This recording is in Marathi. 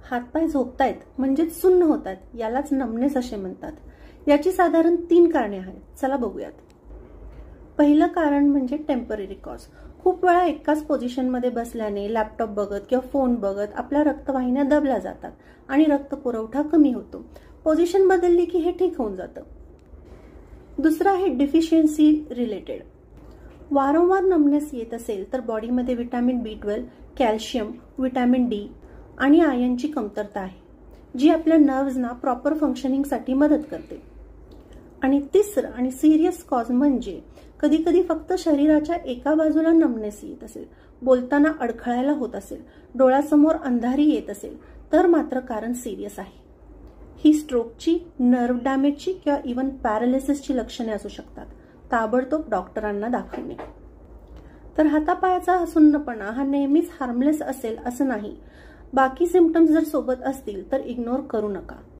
हातपाय झोपतायत म्हणजेच सुन्न होतात, यालाच नमनेस असे म्हणतात. याची साधारण 3 कारणे आहेत. चला बघूयात. पहिलं कारण म्हणजे टेम्पररी कॉज. खूप वेळा एकाच पोझिशनमध्ये बसल्याने लॅपटॉप बघत किंवा फोन बघत आपल्या रक्तवाहिन्या दबल्या जातात आणि रक्तपुरवठा कमी होतो. पोझिशन बदलली की हे ठीक होऊन जातं. दुसरं आहे डिफिशियन्सी रिलेटेड. वारंवार नमनेस येत असेल तर बॉडीमध्ये vitamin B12, calcium, vitamin D आणि आयर्नची कमतरता आहे, जी आपल्या नर्व्हजना प्रॉपर फंक्शनिंगसाठी मदत करते. आणि तिसरं आणि सिरियस कॉज म्हणजे कधी कधी फक्त शरीराच्या एका बाजूला नमनेस येत असेल, बोलताना अडखळायला होत असेल, डोळ्यासमोर अंधारी येत असेल, तर मात्र कारण सिरियस आहे. ही स्ट्रोकची, नर्व्ह डॅमेजची किंवा इव्हन पॅरालिसिसची लक्षणे असू शकतात. ताबडतोब डॉक्टरांना दाखवणे. तर हातापायाचा सुन्नपणा हा नेहमीच हार्मलेस असेल असं नाही. बाकी सिम्पटम्स जर सोबत असतील तर इग्नोर करू नका.